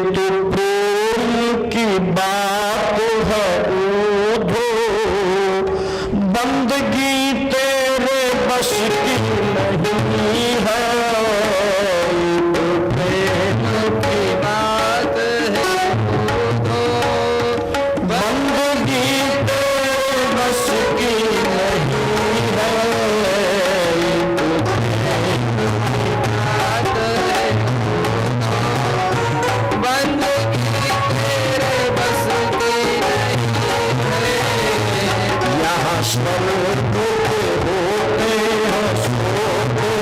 तो प्रेम की बात है ऊधो, बंदगी तेरे बस की नहीं है। तो प्रेम की बात है ऊधो, बंदगी तेरे बस की नहीं है। स्वर्ग होते हैं सोते,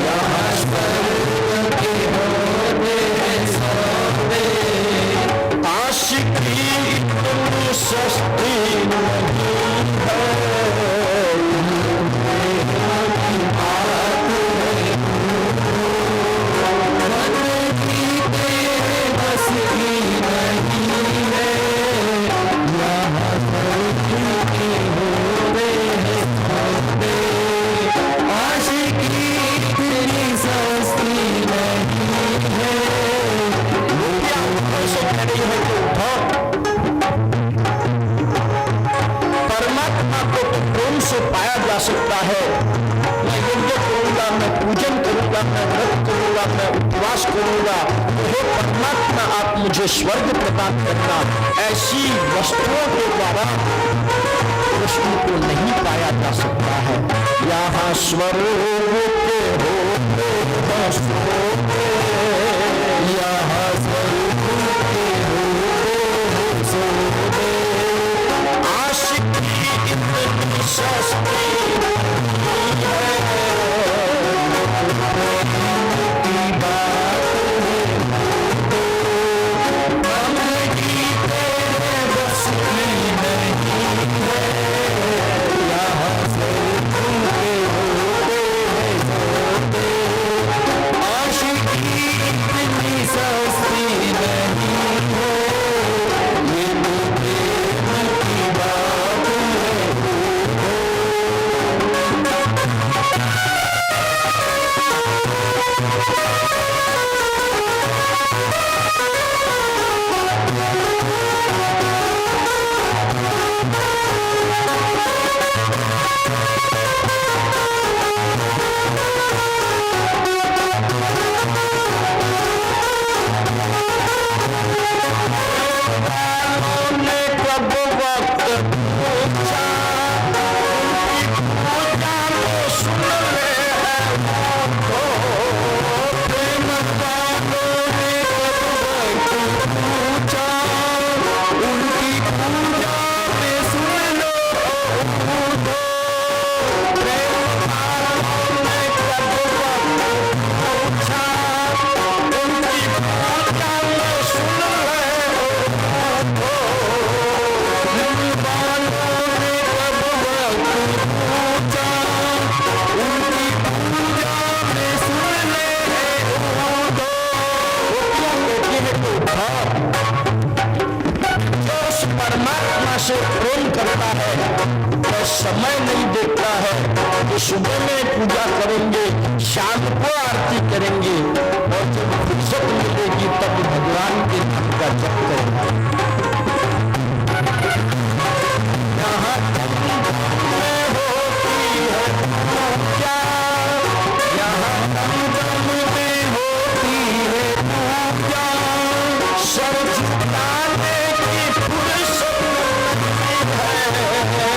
यहाँ स्वर्ग के होते हैं सोते। आशिकी इतनी सस्ती नहीं है, बंदगी तेरे बस की नहीं है। यहाँ स्वर्ग के होते हैं सोते, आशिकी इतनी सस्ती नहीं है। क्या ऐसे कह रही है कि उठो, परमात्मा को तो प्रेम से पाया जा सकता है। मैं यज्ञ करूंगा, मैं पूजन करूंगा, मैं व्रत करूंगा, मैं उपवास करूंगा, तो हे परमात्मा आप मुझे स्वर्ग प्रदान करना। ऐसी वस्तुओं के द्वारा कृष्ण को नहीं पाया जा सकता है। यहाँ स्वर्ग के होते हैं सोते, यहाँ स्वर्ग के होते हैं सोते। आशिकी इतनी सस्ती नहीं है, की बात है बंदगी तेरे बस की नहीं है। यहाँ स्वर्ग के होते हैं सोते, आशिकी इतनी सस्ती नहीं है। ये तो प्रेम की बात है। हमने कब वक्त पूछा, पूजा में सुन ले है तो प्रेम वालों ने कब वक्त पूछा, उनकी पूजा में सुन लो तो प्रेम वालों ने कब वक्त पूछा, उनकी पूजा में सुन ले परमात्मा से प्रेम करता है, वह समय नहीं देखता है कि सुबह में पूजा करेंगे, शाम को आरती करेंगे, और जब फुर्सत मिलेगी तब भगवान के नाम का जप करेंगे। यहाँ में होती है पूजा, यहाँ दम में होती है पूजा, सर झुकाने की फुर्सत नहीं है।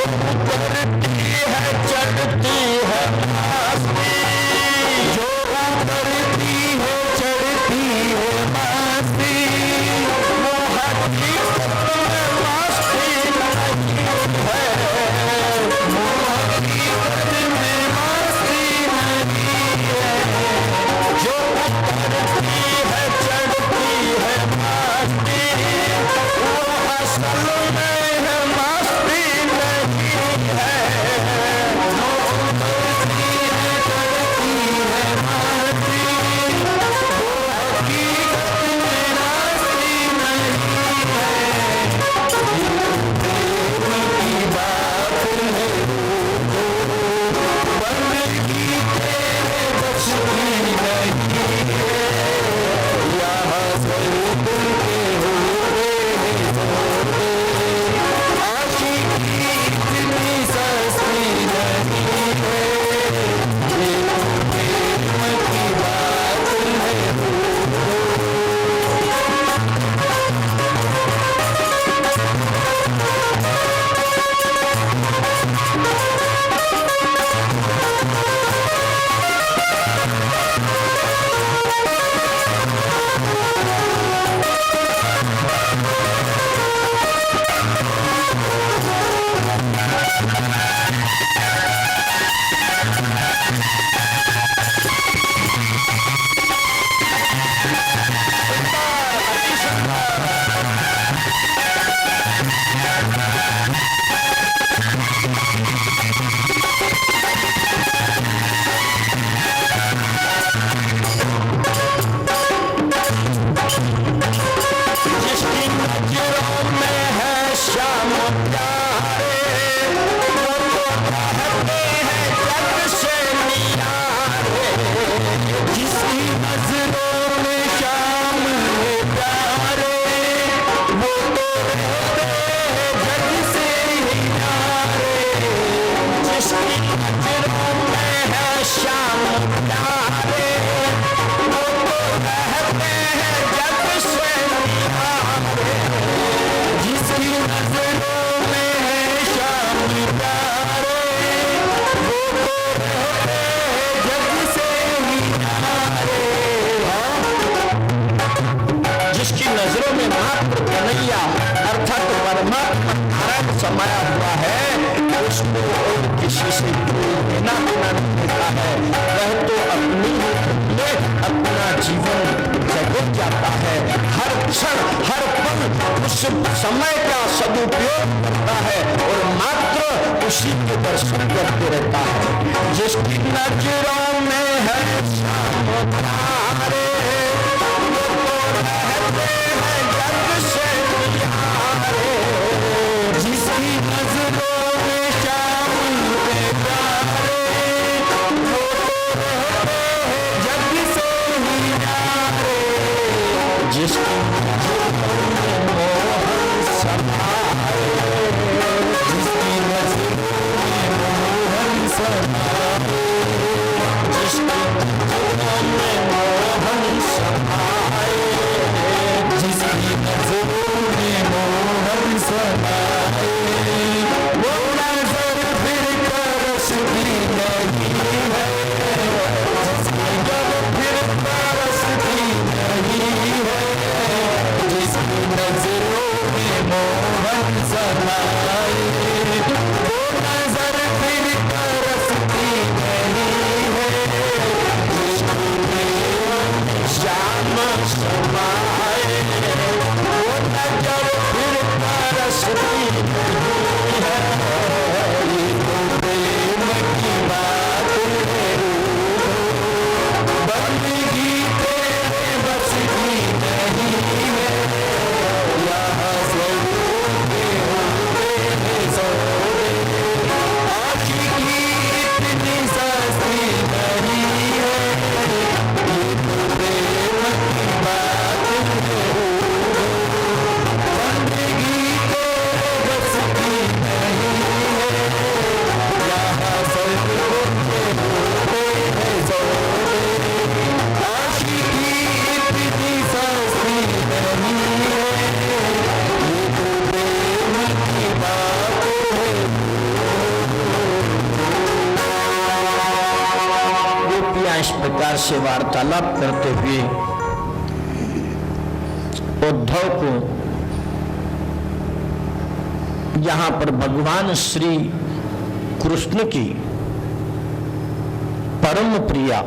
उतरती है चढ़ती है मस्ती, जो उतरती है चढ़ती है मस्ती, वो हकीकत में मस्ती नहीं है, वो हकीकत में मस्ती नहीं है। जो उतरती है चढ़ती है मस्ती, वो असल में है मस्ती नहीं है। जो उतरती है चढ़ती है मस्ती, वो हकीकत में मस्ती नहीं है। की बात है बंदगी तेरे बस की नहीं है, यहाँ से दिल के हुए जोड़े, आशिकी इतनी सस्ती नहीं है। ये प्रेम की बात है जिसकी नजरों में है शाम प्यारे, वो तो कहते हैं जग से नियारे। जिसकी नजरों में शाम है प्यारे, वो तो कहते हैं जग से नियारे। जिसकी नजरों में है शाम प्यारे, वो तो कहते हैं जग से नियारे। जिसकी नजरों में है शाम प्यारे, वो तो कहते हैं जग से नियारे। जिसकी नजरों में मात्र कन्हैया अर्थात परमात्मा नारायण समाया हुआ है, उसको और किसी से कोई लेना देना नहीं होता है। वह तो अपनी ही में अपना जीवन जगत जाता है, हर क्षण हर पल उस समय का सदुपयोग करता है और मात्र उसी के दर्शन करते रहता है। जिसकी नजरों में है शाम प्यारे, वो तो रहते हैं जग से नियारे। जिसकी नजरों में शाम के प्यारे, वो तो रहते हैं जग से नियारे। जिसकी नजरों में मोहन समाए, जिसकी नजरों में मोहन समाए, जिसकी नजरों में मोहन समाए। इस प्रकार से वार्तालाप करते हुए उद्धव को यहां पर भगवान श्री कृष्ण की परम प्रिया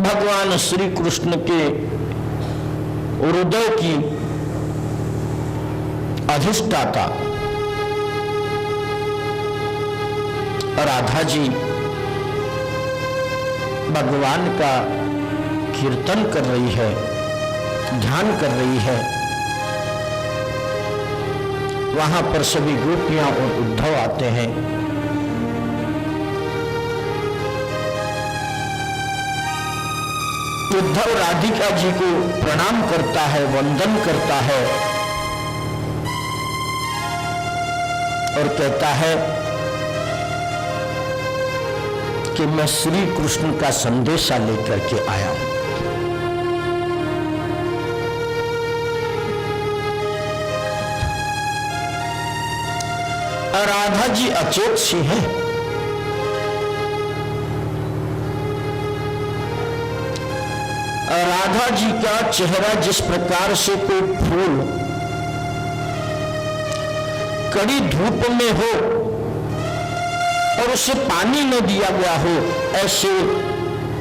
भगवान श्री कृष्ण के हृदय की अधिष्ठाता राधा जी भगवान का कीर्तन कर रही है, ध्यान कर रही है। वहां पर सभी गोपियां और उद्धव आते हैं। उद्धव राधिका जी को प्रणाम करता है, वंदन करता है और कहता है कि मैं श्री कृष्ण का संदेशा लेकर के आया हूं। राधा जी अचेत सी है। राधा जी का चेहरा जिस प्रकार से कोई फूल कड़ी धूप में हो और उसे पानी न दिया गया हो, ऐसे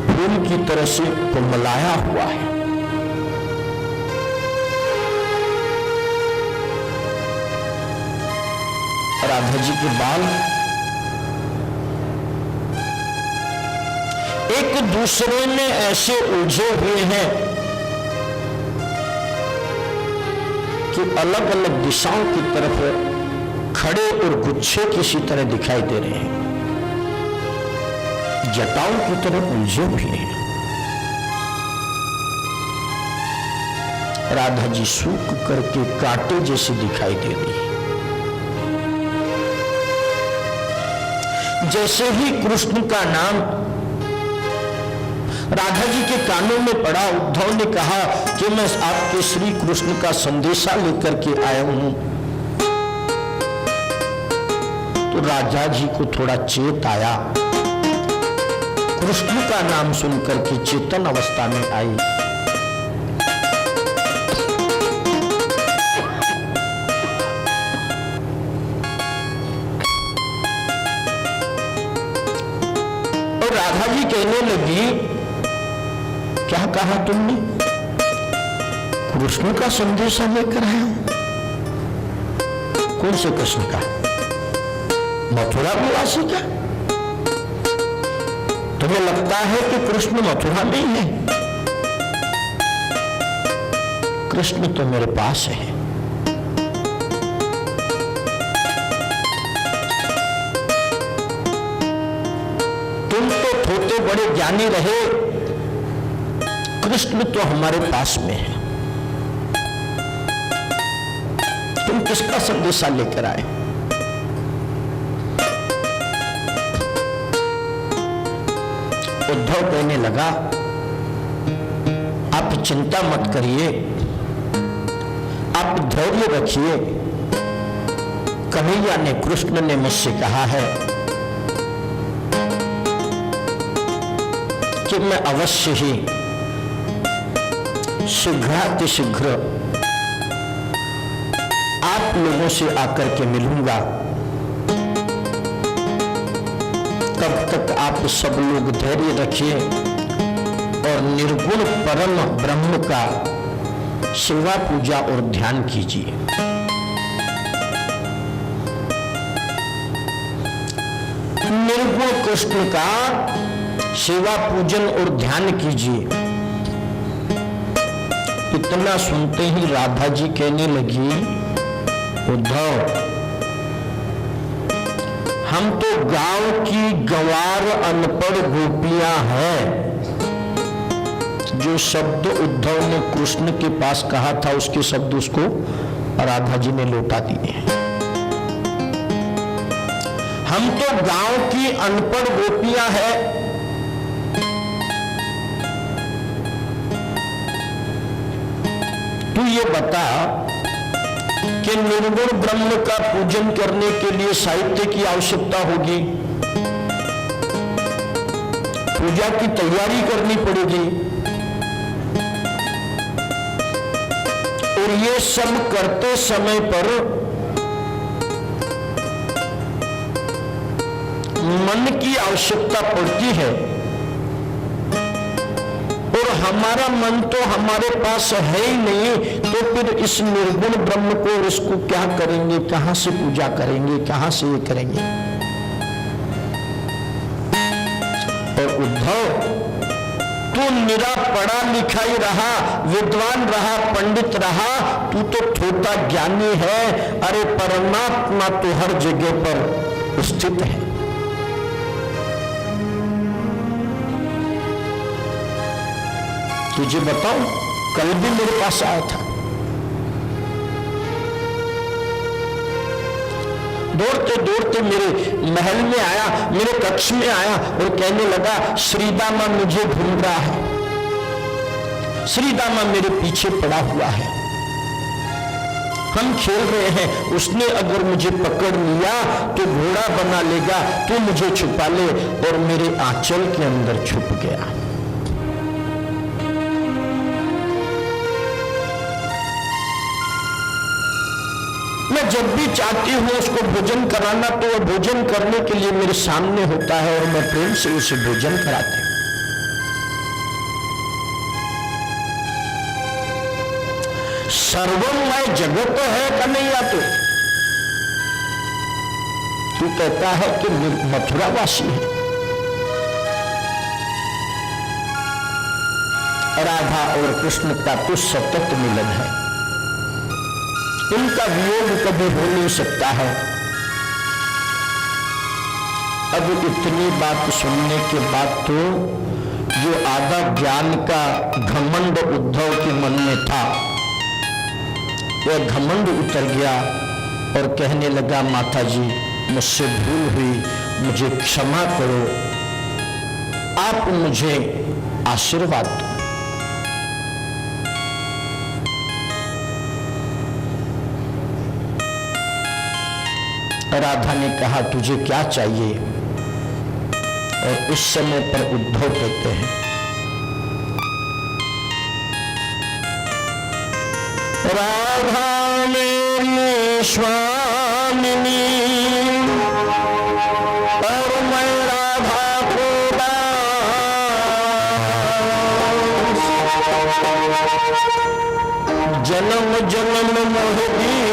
फूल की तरह से कुमलाया हुआ है। राधा जी के बाल एक दूसरे में ऐसे उलझे हुए हैं कि अलग अलग दिशाओं की तरफ खड़े और गुच्छे किसी तरह दिखाई दे रहे हैं, जटाओं की तरह उलझे हुए हैं। राधा जी सूख करके कांटे जैसी दिखाई दे रही है। जैसे ही कृष्ण का नाम राधा जी के कानों में पड़ा, उद्धव ने कहा कि मैं आपके श्री कृष्ण का संदेशा लेकर के आया हूं। तो राजा जी को थोड़ा चेत आया, कृष्ण का नाम सुनकर के चेतन अवस्था में आई। राधा जी कहने लगी, क्या कहा तुमने? कृष्ण का संदेशा लेकर आया हूं। कौन से कृष्ण का? मथुरा निवासी का? तुम्हें लगता है कि कृष्ण मथुरा में ही है? कृष्ण तो मेरे पास है। छोटे बड़े ज्ञानी रहे, कृष्ण तो हमारे पास में है। तुम किसका संदेशा लेकर आए? उद्धव कहने लगा, आप चिंता मत करिए, आप धैर्य रखिए। कन्हैया ने, कृष्ण ने मुझसे कहा है कि मैं अवश्य ही शीघ्रातिशीघ्र आप लोगों से आकर के मिलूंगा। तब तक आप सब लोग धैर्य रखिए और निर्गुण परम ब्रह्म का सेवा पूजा और ध्यान कीजिए। निर्गुण कृष्ण का सेवा पूजन और ध्यान कीजिए। इतना सुनते ही राधा जी कहने लगी, उद्धव, हम तो गांव की गंवार अनपढ़ गोपियां हैं। जो शब्द उद्धव ने कृष्ण के पास कहा था, उसके शब्द उसको राधा जी ने लौटा दिए हैं। हम तो गांव की अनपढ़ गोपियां हैं। तू ये बता कि निर्गुण ब्रह्म का पूजन करने के लिए साहित्य की आवश्यकता होगी, पूजा की तैयारी करनी पड़ेगी, और ये सब करते समय पर मन की आवश्यकता पड़ती है, और हमारा मन तो हमारे पास है ही नहीं, तो फिर इस निर्गुण ब्रह्म को इसको क्या करेंगे, कहां से पूजा करेंगे, कहां से ये करेंगे। और उद्धव, तू निरा पढ़ा लिखा ही रहा, विद्वान रहा, पंडित रहा, तू तो थोड़ा ज्ञानी है। अरे परमात्मा तो हर जगह पर स्थित है। तुझे बताऊं, कल भी मेरे पास आया था, दौड़ते दौड़ते मेरे महल में आया, मेरे कक्ष में आया और कहने लगा, श्रीदामा मुझे ढूंढ रहा है, श्रीदामा मेरे पीछे पड़ा हुआ है, हम खेल रहे हैं, उसने अगर मुझे पकड़ लिया तो घोड़ा बना लेगा, तू मुझे छुपा ले। और मेरे आंचल के अंदर छुप गया। मैं जब भी चाहती हूं उसको भोजन कराना, तो वह भोजन करने के लिए मेरे सामने होता है और मैं प्रेम से उसे भोजन कराती हूं। सर्वमय जगत है कन्हैया, तू कहता है कि मथुरावासी है। राधा और कृष्ण का तो सतत मिलन है, उनका वियोग कभी हो नहीं सकता है। अब इतनी बात सुनने के बाद तो जो आधा ज्ञान का घमंड उद्धव के मन में था, वह घमंड उतर गया और कहने लगा, माता जी मुझसे भूल हुई, मुझे क्षमा करो, आप मुझे आशीर्वाद दो। राधा ने कहा, तुझे क्या चाहिए? और उस समय पर उद्धव कहते हैं, राधा मेरी स्वामिनी और मैं राधा को दास, जन्म जन्म मोह दीजिए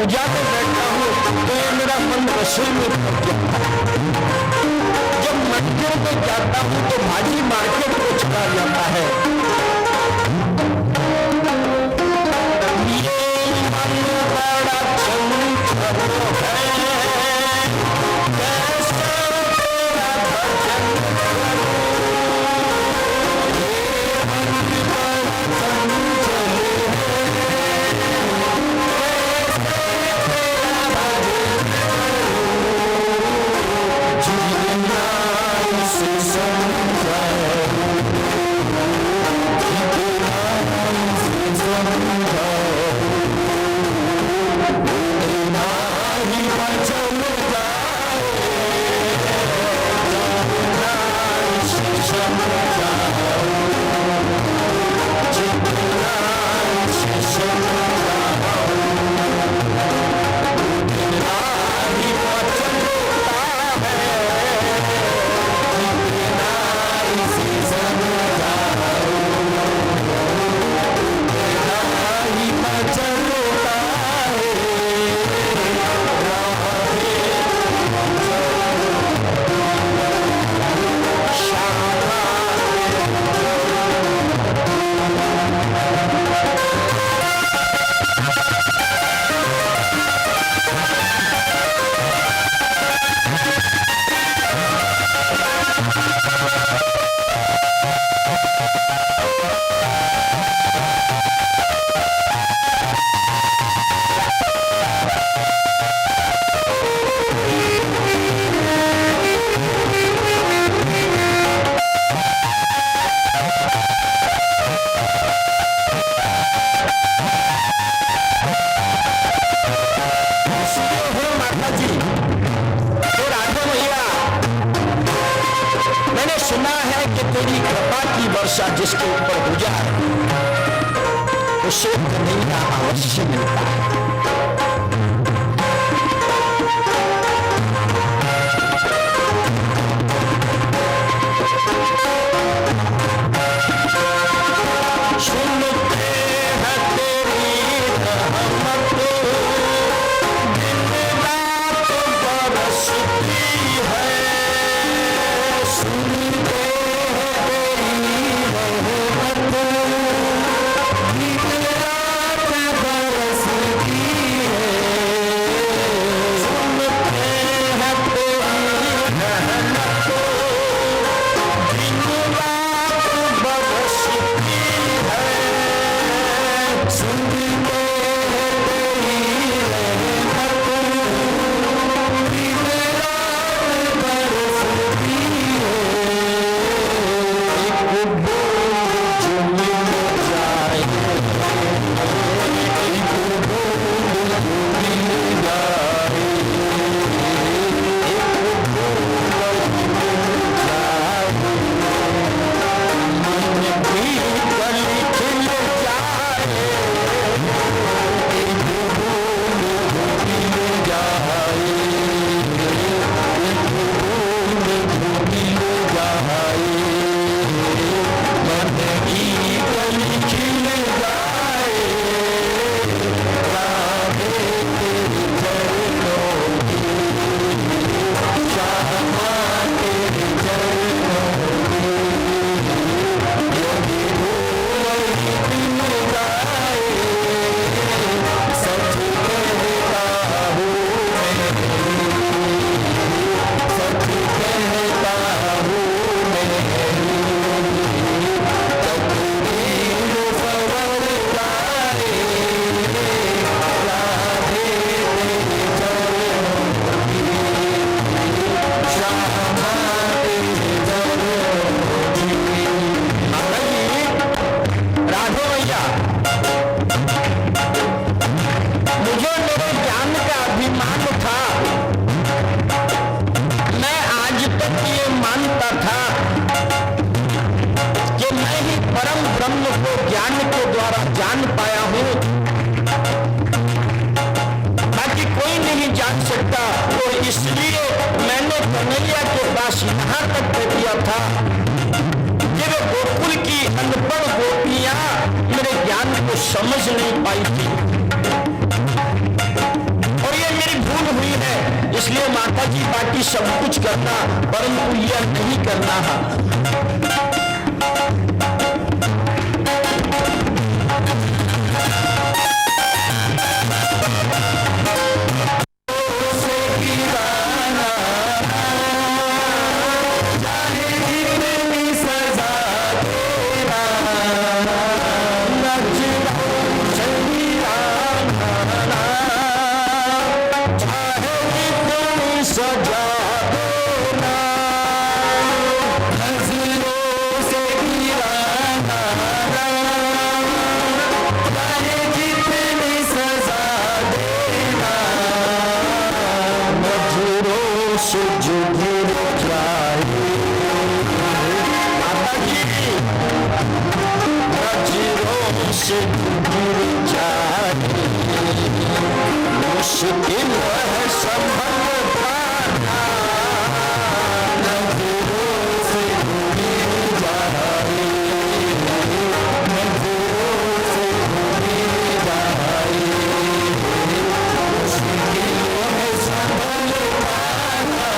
पूजा में बैठा हूं तो ये मेरा मन रसोई में पहुंच जाता है। जब मंदिर में जाता हूं तो भाजी मार्केट को चला जाता है। ये मन बड़ा चंचल है, कैसा तेरा भजन करूं। ये मन बड़ा चंचल जिसके ऊपर हो जाए उसे कन्हैया अवश्य मिलता है। सुनते हैं तेरी रहमत दिन रात बरसती है, सुनते इसलिए मैंने कन्हैया के पास यहाँ तक कह दिया था कि वे गोकुल की अनपढ़ गोपियां मेरे ज्ञान को समझ नहीं पाई थी। चाहिए माता जी बाकी सब कुछ करना, परंतु यह नहीं करना है। मुश्किल है संभल पाना, नजरों से गिर जाए, नजरों से गिर जाए, मुश्किल है संभल पाना,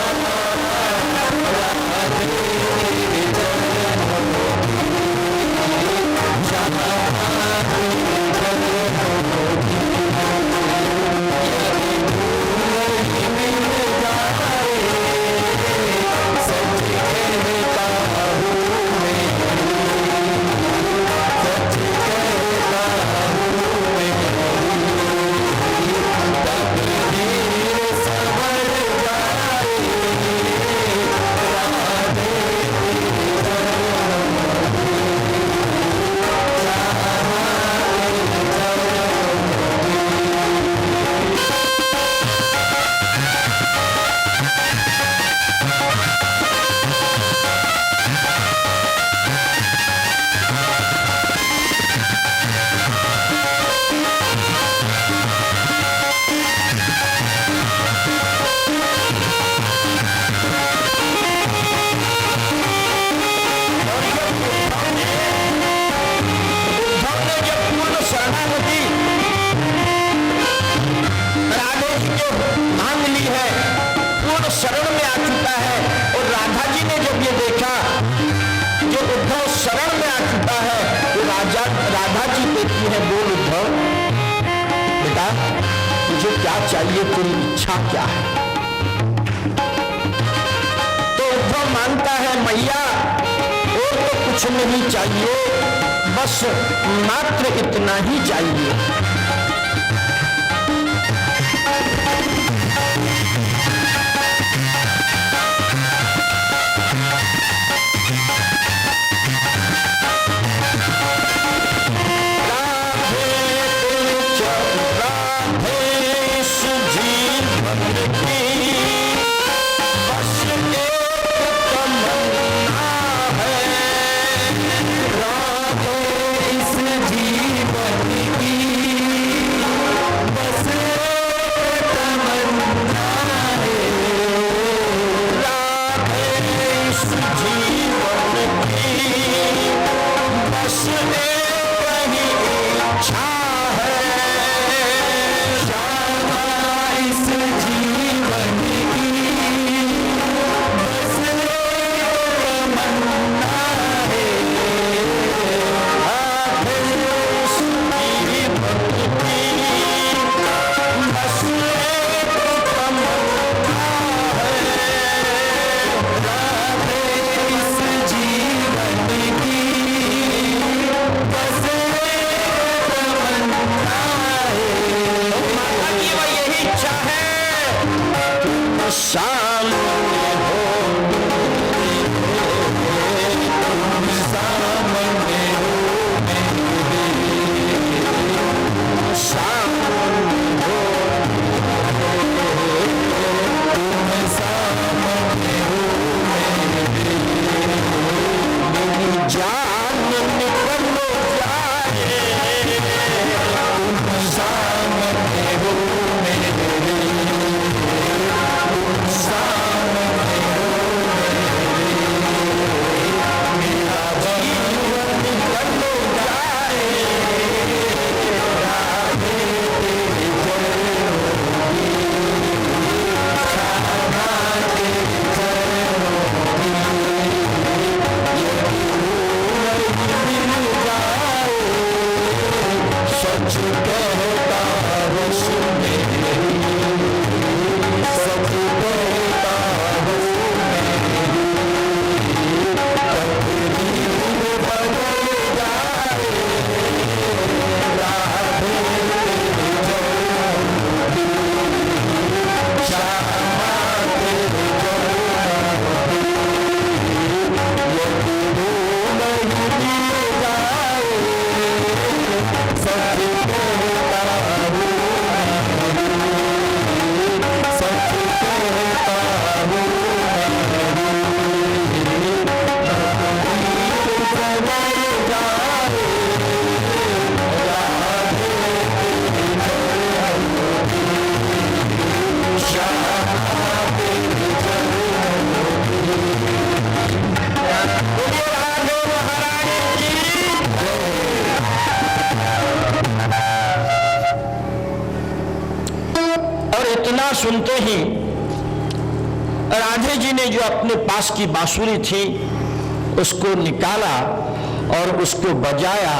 राधे शरण में आ चुका है। और राधा जी ने जब ये देखा कि उद्धव शरण में आ चुका है, तो राधा जी कहती है, बोल उद्धव बेटा तुझे क्या चाहिए, तेरी इच्छा क्या है? तो उद्धव मानता है मैया और तो कुछ नहीं चाहिए, बस मात्र इतना ही चाहिए। इतना सुनते ही राधे जी ने जो अपने पास की बांसुरी थी उसको निकाला और उसको बजाया,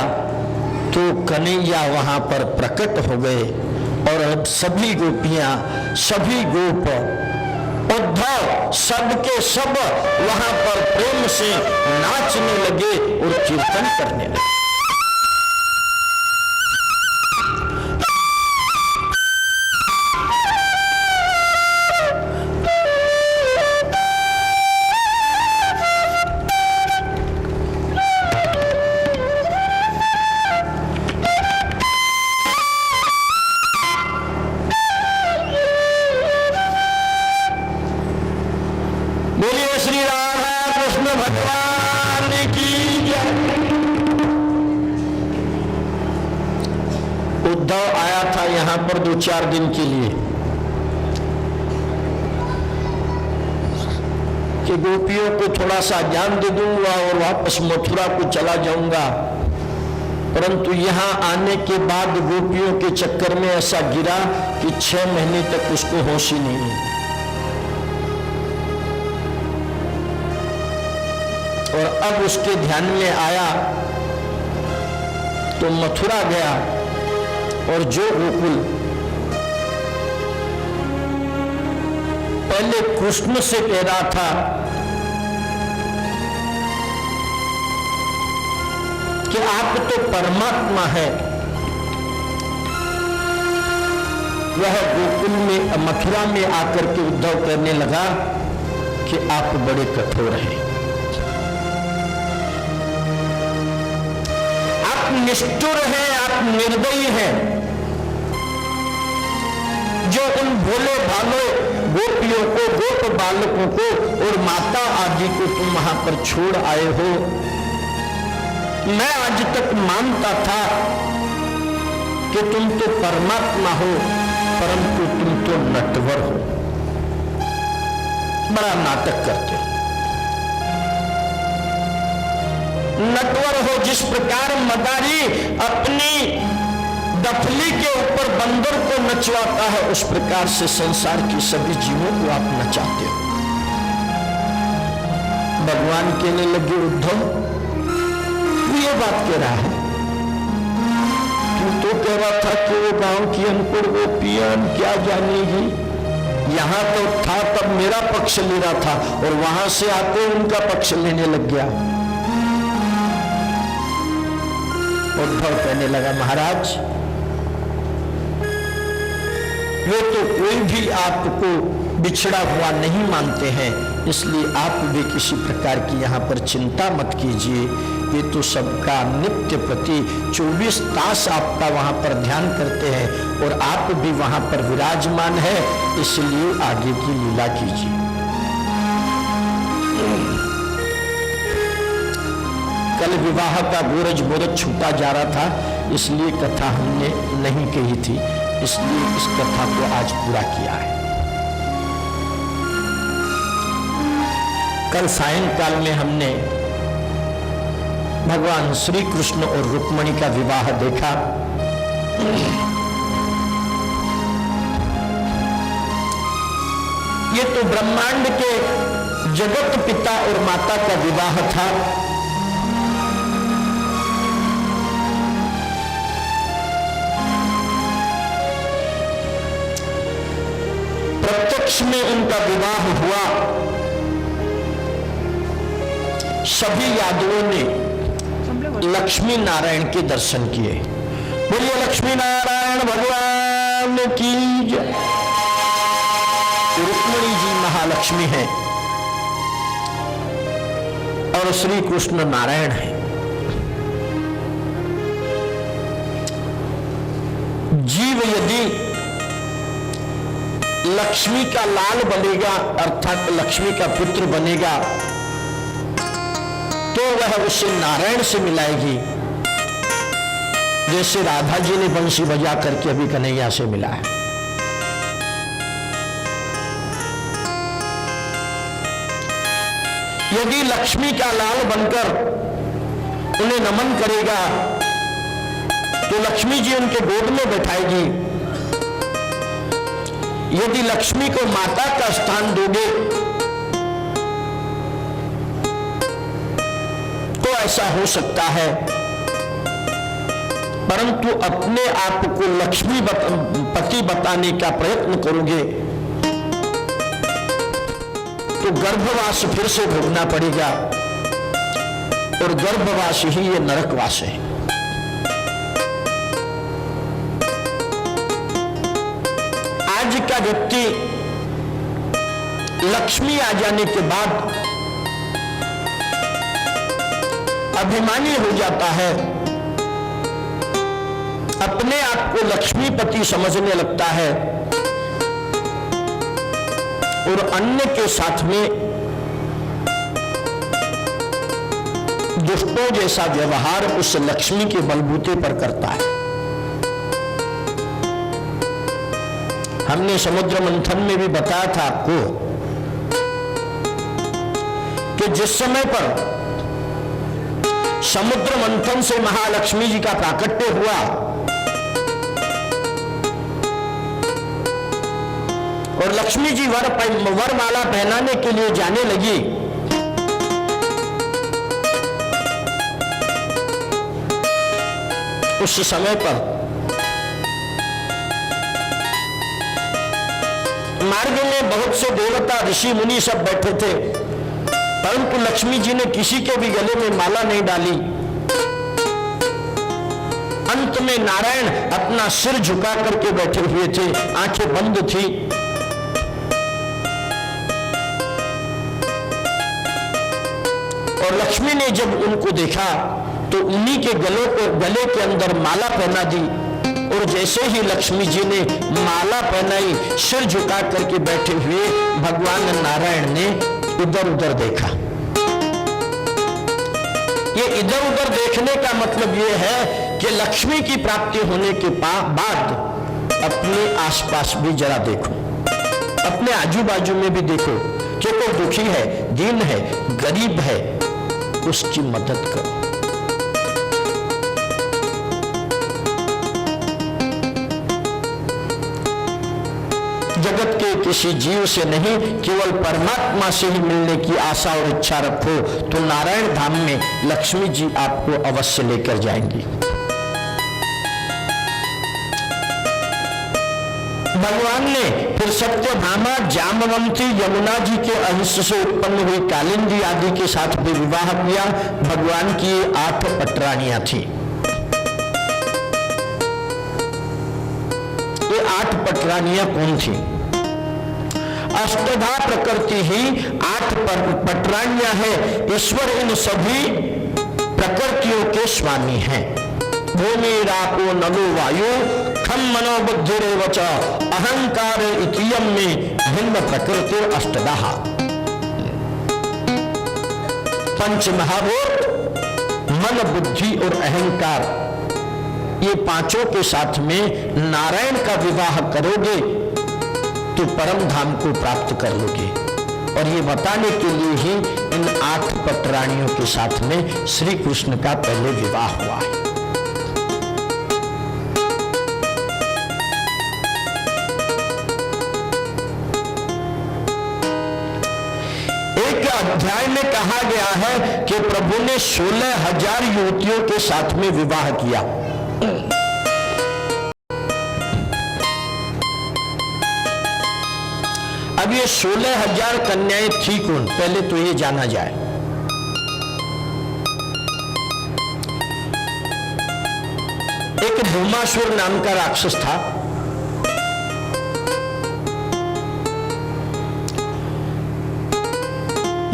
तो कन्हैया वहां पर प्रकट हो गए और अब सभी गोपियां, सभी गोप, उद्धव सब के सब वहां पर प्रेम से नाचने लगे और कीर्तन करने लगे। बोलिए श्री राधा कृष्ण भगवान की जय। उद्धव आया था यहां पर 2-4 दिन के लिए कि गोपियों को थोड़ा सा ज्ञान दे दूंगा और वापस मथुरा को चला जाऊंगा, परंतु यहां आने के बाद गोपियों के चक्कर में ऐसा गिरा कि 6 महीने तक उसको होश ही नहीं है। और अब उसके ध्यान में आया तो मथुरा गया और जो गोकुल पहले कृष्ण से कह रहा था कि आप तो परमात्मा है, वह गोकुल में, मथुरा में आकर के उद्धव करने लगा कि आप बड़े कठोर हैं, निष्ठुर हैं, आप निर्दयी हैं, जो उन भोले भाले गोपियों को, गोप बालकों को और माता आदि को तुम वहां पर छोड़ आए हो। मैं आज तक मानता था कि तुम तो परमात्मा हो, परंतु तुम तो नटवर हो, बड़ा नाटक करते हो। नटवर हो, जिस प्रकार मदारी अपनी डफली के ऊपर बंदर को नचवाता है, उस प्रकार से संसार की सभी जीवों को आप नचाते हो। भगवान कहने लगे उद्धव, तू ये बात कह रहा है, तू तो कह रहा था कि वो गांव की अनपढ़ गोपियां क्या जानेगी, यहां तो था तब मेरा पक्ष ले रहा था और वहां से आते उनका पक्ष लेने लग गया। उद्धव कहने लगा, महाराज वो तो कोई भी आपको बिछड़ा हुआ नहीं मानते हैं, इसलिए आप भी किसी प्रकार की यहाँ पर चिंता मत कीजिए। ये तो सबका नित्य प्रति 24 तास आपका वहाँ पर ध्यान करते हैं और आप भी वहाँ पर विराजमान है, इसलिए आगे की लीला कीजिए। कल विवाह का गोरज बोरज छूटा जा रहा था, इसलिए कथा हमने नहीं कही थी, इसलिए इस कथा को आज पूरा किया है। कल सायंकाल में हमने भगवान श्री कृष्ण और रुक्मिणी का विवाह देखा। ये तो ब्रह्मांड के जगत पिता और माता का विवाह था। प्रत्यक्ष में उनका विवाह हुआ। सभी यादवों ने लक्ष्मी नारायण के दर्शन किए। बोलिए लक्ष्मी नारायण भगवान की जय। रुक्मिणी जी महालक्ष्मी है और श्री कृष्ण नारायण है। जीव यदि लक्ष्मी का लाल बनेगा अर्थात लक्ष्मी का पुत्र बनेगा तो वह उसे नारायण से मिलाएगी, जैसे राधा जी ने बंसी बजा करके अभी कन्हैया से मिला है। यदि लक्ष्मी का लाल बनकर उन्हें नमन करेगा तो लक्ष्मी जी उनके गोद में बैठाएगी। यदि लक्ष्मी को माता का स्थान दोगे तो ऐसा हो सकता है, परंतु अपने आप को लक्ष्मी पति बताने का प्रयत्न करोगे तो गर्भवास फिर से भोगना पड़ेगा, और गर्भवास ही ये नरकवास है। आज का व्यक्ति लक्ष्मी आ जाने के बाद अभिमानी हो जाता है, अपने आप को लक्ष्मीपति समझने लगता है और अन्य के साथ में दुष्टों जैसा व्यवहार उस लक्ष्मी के बलबूते पर करता है। हमने समुद्र मंथन में भी बताया था आपको कि जिस समय पर समुद्र मंथन से महालक्ष्मी जी का प्राकट्य हुआ और लक्ष्मी जी वरमाला पहनाने के लिए जाने लगी, उस समय पर मार्ग में बहुत से देवता ऋषि मुनि सब बैठे थे, परंतु लक्ष्मी जी ने किसी के भी गले में माला नहीं डाली। अंत में नारायण अपना सिर झुका करके बैठे हुए थे, आंखें बंद थी। और लक्ष्मी ने जब उनको देखा तो उन्हीं के गले के अंदर माला पहना दी, और जैसे ही लक्ष्मी जी ने माला पहनाई, सिर झुका करके बैठे हुए भगवान नारायण ने इधर उधर देखा। ये इधर उधर देखने का मतलब ये है कि लक्ष्मी की प्राप्ति होने के बाद अपने आसपास भी जरा देखो, अपने आजू बाजू में भी देखो कि कोई दुखी है, दीन है, गरीब है, उसकी मदद करो। जगत के किसी जीव से नहीं, केवल परमात्मा से ही मिलने की आशा और इच्छा रखो तो नारायण धाम में लक्ष्मी जी आपको अवश्य लेकर जाएंगी। भगवान ने फिर सत्यभामा, जामवंती, यमुना जी के अंश से उत्पन्न हुई कालिंदी आदि के साथ भी विवाह किया। भगवान की 8 पटरानियां थी। ये 8 पटरानियां कौन थी? अष्टधा प्रकृति ही 8 पटरानियां हैं। ईश्वर इन सभी प्रकृतियों के स्वामी हैं। भूमि, रापो, नलो, वायु, खम, मनो, बुद्धिरेव च अहंकार इतियम में भिन्न प्रकृति अष्टधा। पंच महाभूत, मन, बुद्धि और अहंकार, ये पांचों के साथ में नारायण का विवाह करोगे तो परम धाम को प्राप्त कर लोगे। और ये बताने के लिए ही इन 8 पटरानियों के साथ में श्री कृष्ण का पहले विवाह हुआ है। एक अध्याय में कहा गया है कि प्रभु ने 16,000 युवतियों के साथ में विवाह किया। अब ये 16,000 कन्याएं थी कौन, पहले तो ये जाना जाए। एक भूमासुर नाम का राक्षस था।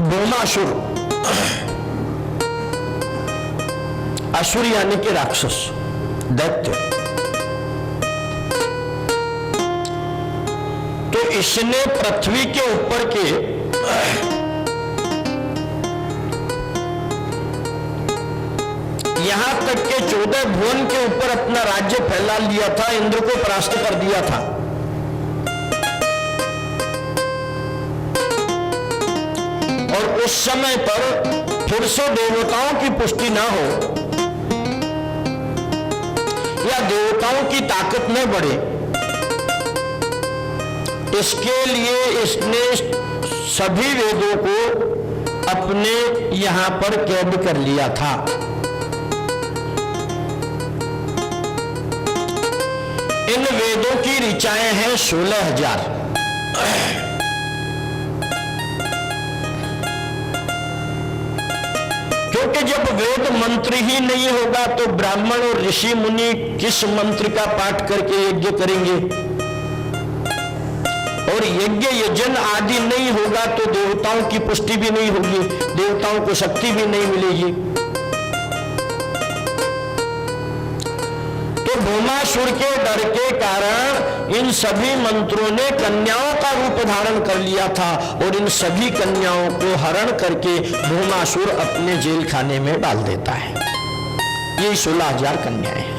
भूमासुर, असुर यानी कि राक्षस, दैत्य। तो इसने पृथ्वी के ऊपर के यहां तक के 14 भुवन के ऊपर अपना राज्य फैला लिया था, इंद्र को परास्त कर दिया था। और उस समय पर फिर से देवताओं की पुष्टि ना हो या देवताओं की ताकत न बढ़े, इसके लिए इसने सभी वेदों को अपने यहां पर कैद कर लिया था। इन वेदों की ऋचाएं हैं 16,000। क्योंकि जब वेद मंत्र ही नहीं होगा तो ब्राह्मण और ऋषि मुनि किस मंत्र का पाठ करके यज्ञ करेंगे, और यज्ञ यजन आदि नहीं होगा तो देवताओं की पुष्टि भी नहीं होगी, देवताओं को शक्ति भी नहीं मिलेगी। तो भौमासुर के डर के कारण इन सभी मंत्रों ने कन्याओं का रूप धारण कर लिया था, और इन सभी कन्याओं को हरण करके भौमासुर अपने जेल खाने में डाल देता है। ये 16,000 कन्याएं हैं।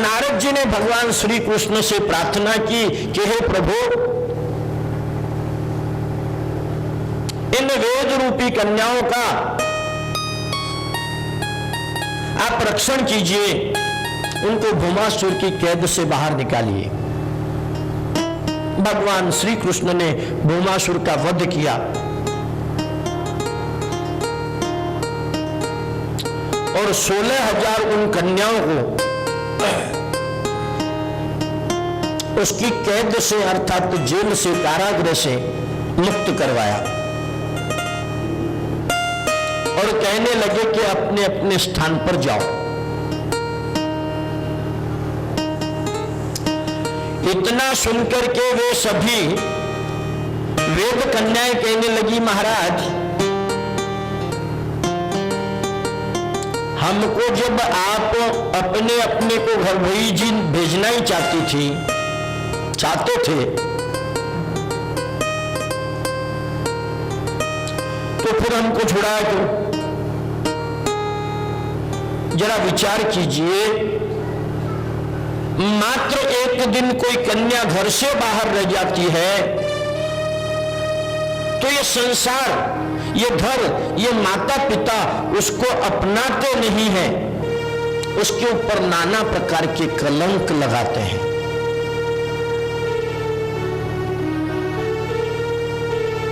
नारद जी ने भगवान श्री कृष्ण से प्रार्थना की कि हे प्रभु, इन वेद रूपी कन्याओं का आप रक्षण कीजिए, उनको भौमासुर की कैद से बाहर निकालिए। भगवान श्री कृष्ण ने भौमासुर का वध किया और 16,000 उन कन्याओं को उसकी कैद से अर्थात जेल से, कारागृह से मुक्त करवाया और कहने लगे कि अपने अपने स्थान पर जाओ। इतना सुनकर के वे सभी वेद कन्याएं कहने लगी, महाराज हमको जब आप अपने अपने को घर भई जी भेजना ही चाहते थे तो फिर हमको छुड़ाया क्यों? जरा विचार कीजिए, मात्र एक दिन कोई कन्या घर से बाहर रह जाती है तो ये संसार, ये घर, ये माता पिता उसको अपनाते नहीं है, उसके ऊपर नाना प्रकार के कलंक लगाते हैं।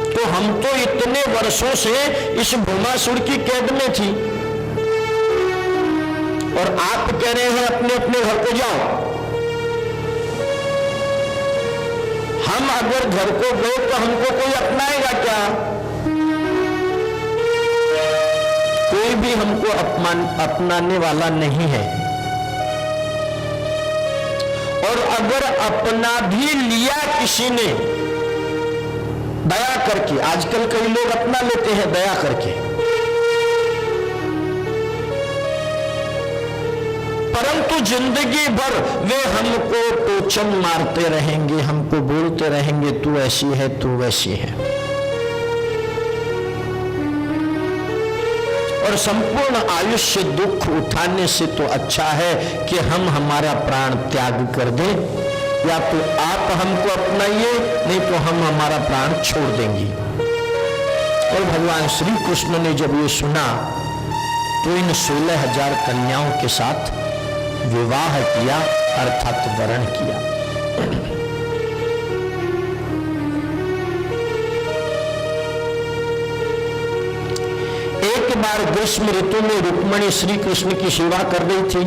तो हम तो इतने वर्षों से इस भौमासुर की कैद में थी और आप कह रहे हैं अपने अपने घर को जाओ। हम अगर घर को गए तो हमको कोई अपनाएगा क्या? कोई भी हमको अपनाने वाला नहीं है। और अगर अपना भी लिया किसी ने दया करके, आजकल कई लोग अपना लेते हैं दया करके, परंतु जिंदगी भर वे हमको टोचन मारते रहेंगे, हमको बोलते रहेंगे तू ऐसी है, तू वैसी है, और संपूर्ण आयुष्य दुख उठाने से तो अच्छा है कि हम हमारा प्राण त्याग कर दें, या तो आप हमको अपनाइए, नहीं तो हम हमारा प्राण छोड़ देंगे। और भगवान श्री कृष्ण ने जब ये सुना तो इन 16,000 कन्याओं के साथ विवाह किया, अर्थात वरण किया। एक बार ग्रीष्म ऋतु में रुक्मिणी श्री कृष्ण की सेवा कर रही थी।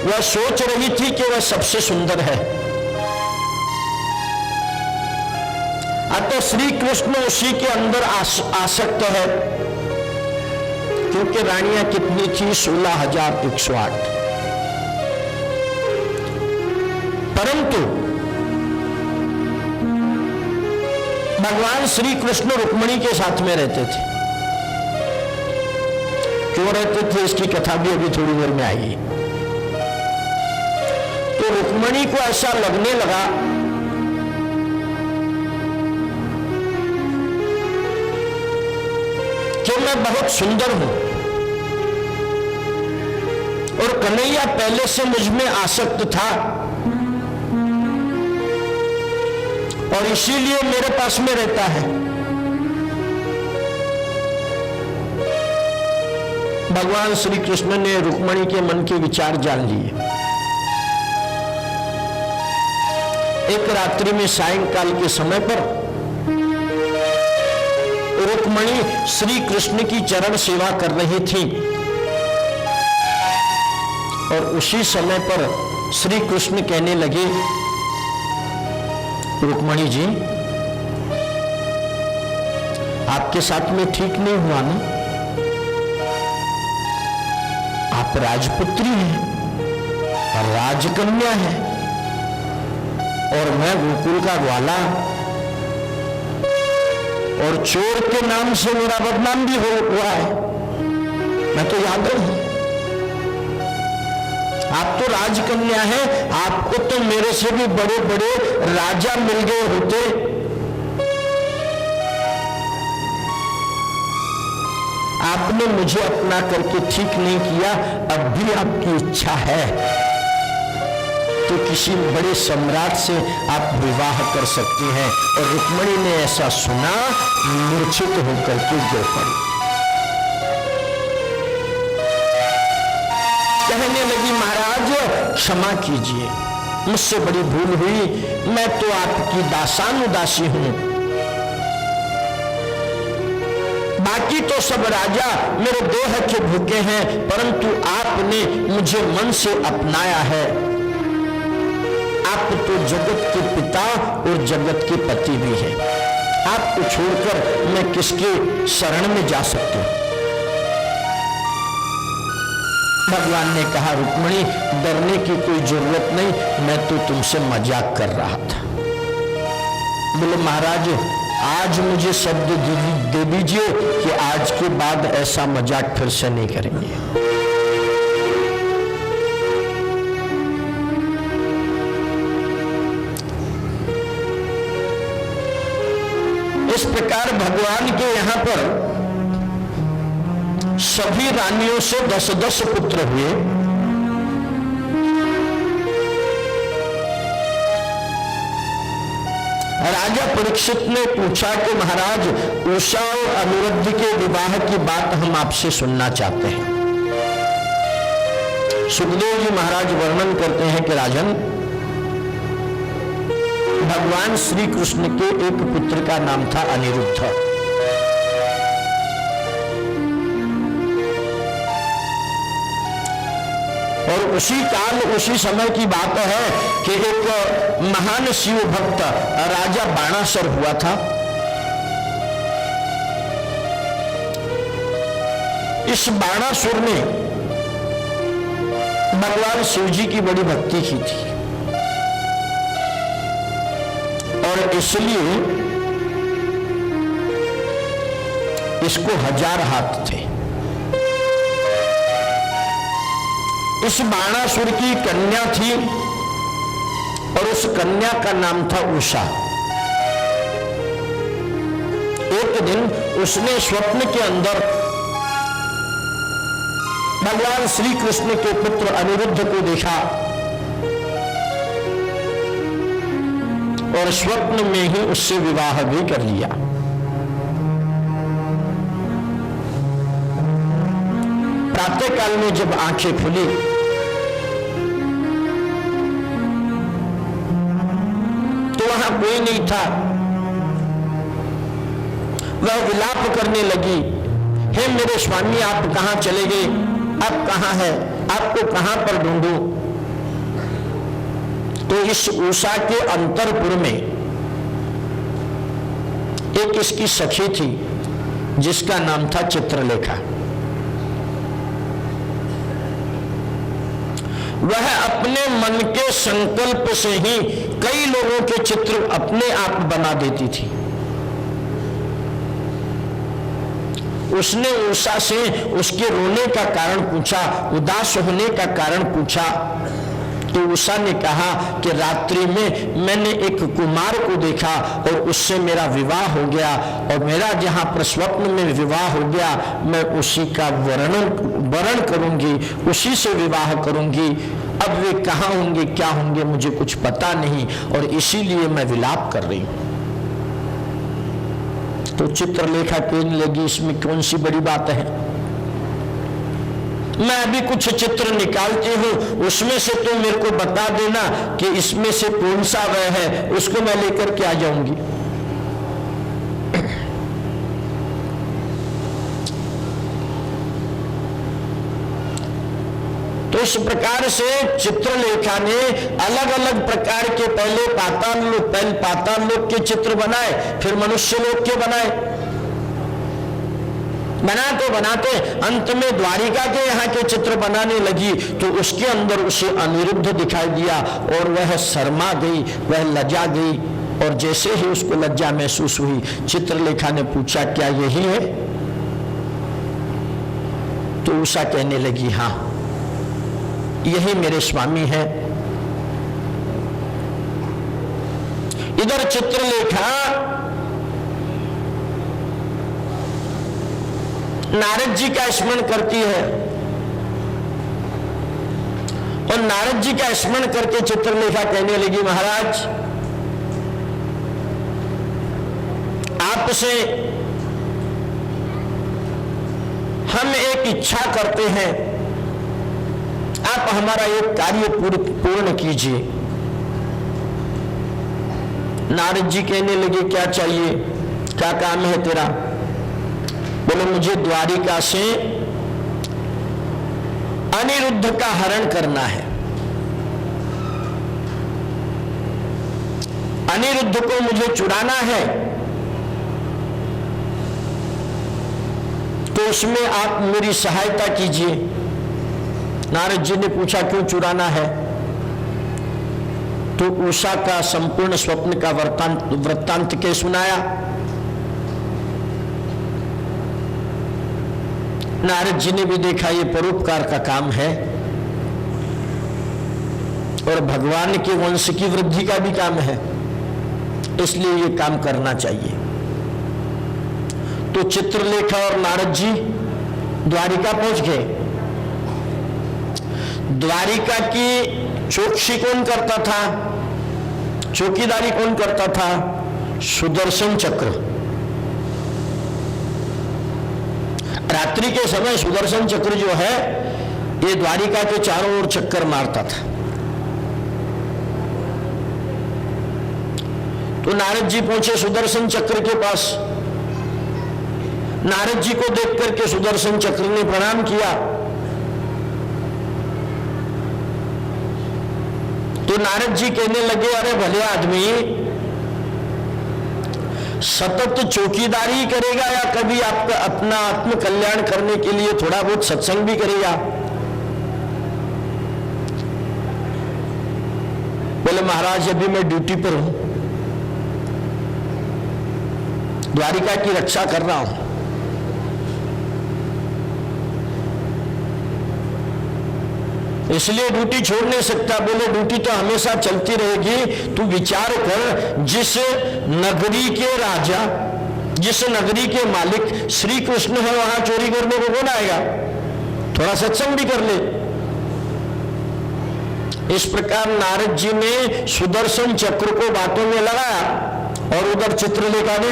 वह सोच रही थी कि वह सबसे सुंदर है, अतः श्री कृष्ण उसी के अंदर आसक्त है, क्योंकि रानियां कितनी थी? 16,108। परंतु भगवान श्री कृष्ण रुक्मिणी के साथ में रहते थे। क्यों रहते थे इसकी कथा भी अभी थोड़ी देर में आएगी। तो रुक्मिणी को ऐसा लगने लगा कि मैं बहुत सुंदर हूं और कन्हैया पहले से मुझ में आसक्त था और इसीलिए मेरे पास में रहता है। भगवान श्री कृष्ण ने रुक्मणी के मन के विचार जान लिए। एक रात्रि में सायंकाल के समय पर रुक्मणी श्री कृष्ण की चरण सेवा कर रही थी और उसी समय पर श्री कृष्ण कहने लगे, रुक्मणी जी, आपके साथ में ठीक नहीं हुआ ना? आप राजपुत्री हैं, राजकन्या हैं और मैं गोकुल का ग्वाला, और चोर के नाम से मेरा बदनाम भी हुआ है। मैं तो यादव हूं, आप तो राजकन्या हैं, आपको तो मेरे से भी बड़े बड़े राजा मिल गए होते। आपने मुझे अपना करके ठीक नहीं किया, अब भी आपकी इच्छा है तो किसी बड़े सम्राट से आप विवाह कर सकते हैं। और रुक्मणी ने ऐसा सुना, मूर्छित होकर के गिर पड़ी। कहने लगी, महाराज क्षमा कीजिए, मुझसे बड़ी भूल हुई, मैं तो आपकी दासानुदासी हूं। बाकी तो सब राजा मेरे देह के भूखे हैं, परंतु आपने मुझे मन से अपनाया है। आप तो जगत के पिता और जगत के पति भी हैं। आपको छोड़कर मैं किसके शरण में जा सकती हूं? भगवान ने कहा, रुक्मणी, डरने की कोई जरूरत नहीं, मैं तो तुमसे मजाक कर रहा था। बोले, महाराज आज मुझे शब्द दे दीजिए कि आज के बाद ऐसा मजाक फिर से नहीं करेंगे। इस प्रकार भगवान के यहां पर सभी रानियों से 10-10 पुत्र हुए। राजा परीक्षित ने पूछा कि महाराज, उषा और अनिरुद्ध के विवाह की बात हम आपसे सुनना चाहते हैं। सुखदेव जी महाराज वर्णन करते हैं कि राजन, भगवान श्री कृष्ण के एक पुत्र का नाम था अनिरुद्ध। और उसी काल उसी समय की बात है कि एक महान शिव भक्त राजा बाणासुर हुआ था। इस बाणासुर ने भगवान शिव जी की बड़ी भक्ति की थी और इसलिए इसको 1000 हाथ थे। इस बाणासुर की कन्या थी और उस कन्या का नाम था उषा। एक दिन उसने स्वप्न के अंदर भगवान श्री कृष्ण के पुत्र अनिरुद्ध को देखा और स्वप्न में ही उससे विवाह भी कर लिया। प्रातः काल में जब आंखें खुली तो वहां कोई नहीं था। वह विलाप करने लगी, हे मेरे स्वामी, आप कहां चले गए? आप कहां हैं? आपको कहां पर ढूंढूं? तो इस उषा के अंतरपुर में एक इसकी सखी थी जिसका नाम था चित्रलेखा। वह अपने मन के संकल्प से ही कई लोगों के चित्र अपने आप बना देती थी। उसने उषा से उसके रोने का कारण पूछा, उदास होने का कारण पूछा। तो उषा ने कहा कि रात्रि में मैंने एक कुमार को देखा और उससे मेरा विवाह हो गया और मेरा जहां पर स्वप्न में विवाह हो गया, मैं उसी का वर्ण करूंगी, उसी से विवाह करूंगी। अब वे कहां होंगे, क्या होंगे, मुझे कुछ पता नहीं और इसीलिए मैं विलाप कर रही हूं। तो चित्रलेखा कहने लगी, इसमें कौन सी बड़ी बात है? मैं अभी कुछ चित्र निकालती हूं, उसमें से तुम मेरे को बता देना कि इसमें से कौन सा वह है, उसको मैं लेकर के आ जाऊंगी। तो इस प्रकार से चित्रलेखा ने अलग अलग प्रकार के पहले पाताल लोक के चित्र बनाए, फिर मनुष्य लोक के बनाए। बनाते अंत में द्वारिका के यहाँ के चित्र बनाने लगी तो उसके अंदर उसे अनिरुद्ध दिखाई दिया और वह शर्मा गई, वह लजा गई। और जैसे ही उसको लज्जा महसूस हुई, चित्रलेखा ने पूछा क्या यही है? तो उषा कहने लगी हाँ, यही मेरे स्वामी है। इधर चित्रलेखा नारद जी का स्मरण करती है और नारद जी का स्मरण करके चित्रलेखा कहने लगी महाराज, आपसे हम एक इच्छा करते हैं, आप हमारा एक कार्य पूर्ण कीजिए। नारद जी कहने लगे क्या चाहिए, क्या काम है तेरा? बोले मुझे द्वारिका से अनिरुद्ध का हरण करना है। अनिरुद्ध को मुझे चुराना है, तो उसमें आप मेरी सहायता कीजिए। नारद जी ने पूछा क्यों चुराना है? तो उषा का संपूर्ण स्वप्न का वृत्तांत के सुनाया। नारद जी ने भी देखा ये परोपकार का काम है और भगवान के वंश की वृद्धि का भी काम है, इसलिए ये काम करना चाहिए। तो चित्रलेखा और नारद जी द्वारिका पहुंच गए। द्वारिका की चौकसी कौन करता था, चौकीदारी कौन करता था? सुदर्शन चक्र। रात्रि के समय सुदर्शन चक्र जो है ये द्वारिका के चारों ओर चक्कर मारता था। तो नारद जी पहुंचे सुदर्शन चक्र के पास। नारद जी को देख करके सुदर्शन चक्र ने प्रणाम किया। तो नारद जी कहने लगे अरे भले आदमी, सतत चौकीदारी करेगा या कभी आपका अपना आत्म कल्याण करने के लिए थोड़ा बहुत सत्संग भी करेगा? बोले महाराज अभी मैं ड्यूटी पर हूं, द्वारिका की रक्षा कर रहा हूं। इसलिए ड्यूटी छोड़ नहीं सकता। बोले ड्यूटी तो हमेशा चलती रहेगी। तू विचार कर, जिस नगरी के राजा, जिस नगरी के मालिक श्री कृष्ण है, वहां चोरी करने को कौन आएगा? थोड़ा सत्संग भी कर ले। इस प्रकार नारद जी ने सुदर्शन चक्र को बातों में लगाया और उधर चित्रलेखा ने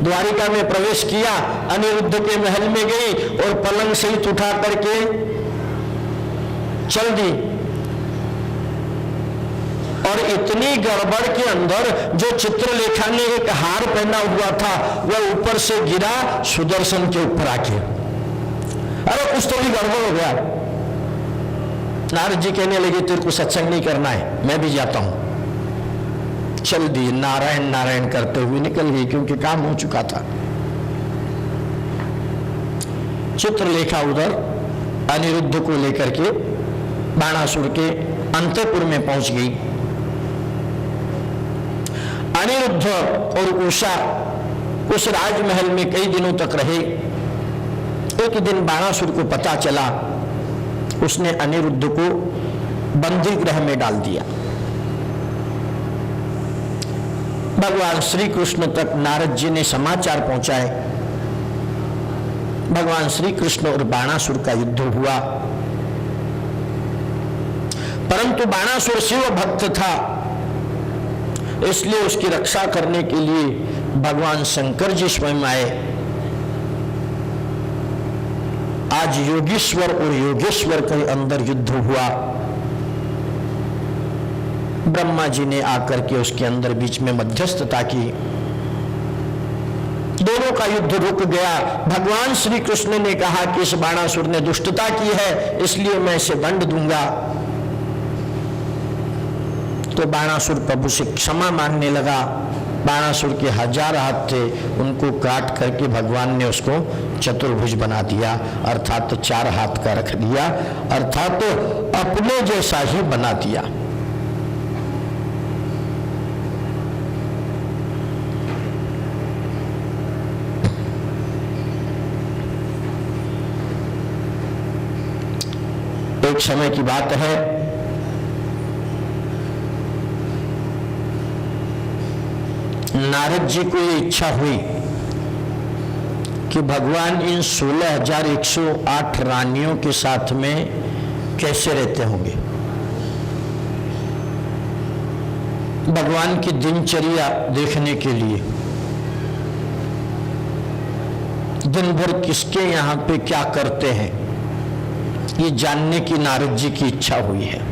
द्वारिका में प्रवेश किया, अनिरुद्ध के महल में गई और पलंग सहित उठा करके चल दी। और इतनी गड़बड़ के अंदर जो चित्रलेखा ने एक हार पहना हुआ था वह ऊपर से गिरा सुदर्शन के ऊपर आके। अरे कुछ तो भी गड़बड़ हो गया। नारद जी कहने लगे तेरे को सत्संग नहीं करना है, मैं भी जाता हूं। चल दी, नारायण नारायण करते हुए निकल गई, क्योंकि काम हो चुका था। चित्रलेखा उधर अनिरुद्ध को लेकर के बाणासुर के अंतपुर में पहुंच गई। अनिरुद्ध और उषा उस राजमहल में कई दिनों तक रहे। एक दिन बाणासुर को पता चला, उसने अनिरुद्ध को बंदी गृह में डाल दिया। भगवान श्री कृष्ण तक नारद जी ने समाचार पहुंचाए। भगवान श्री कृष्ण और बाणासुर का युद्ध हुआ, परंतु बाणासुर शिव भक्त था, इसलिए उसकी रक्षा करने के लिए भगवान शंकर जी स्वयं आए। आज योगेश्वर और योगेश्वर के अंदर युद्ध हुआ। ब्रह्मा जी ने आकर के उसके अंदर बीच में मध्यस्थता की, दोनों का युद्ध रुक गया। भगवान श्री कृष्ण ने कहा कि इस बाणासुर ने दुष्टता की है, इसलिए मैं इसे दंड दूंगा। तो बाणासुर प्रभु से क्षमा मांगने लगा। बाणासुर के 1000 हाथ थे, उनको काट करके भगवान ने उसको चतुर्भुज बना दिया, अर्थात 4 हाथ का रख दिया, अर्थात अपने जैसा ही बना दिया। एक समय की बात है, नारद जी को ये इच्छा हुई कि भगवान इन 16,108 रानियों के साथ में कैसे रहते होंगे। भगवान की दिनचर्या देखने के लिए, दिन भर किसके यहाँ पे क्या करते हैं, ये जानने की नारद जी की इच्छा हुई है।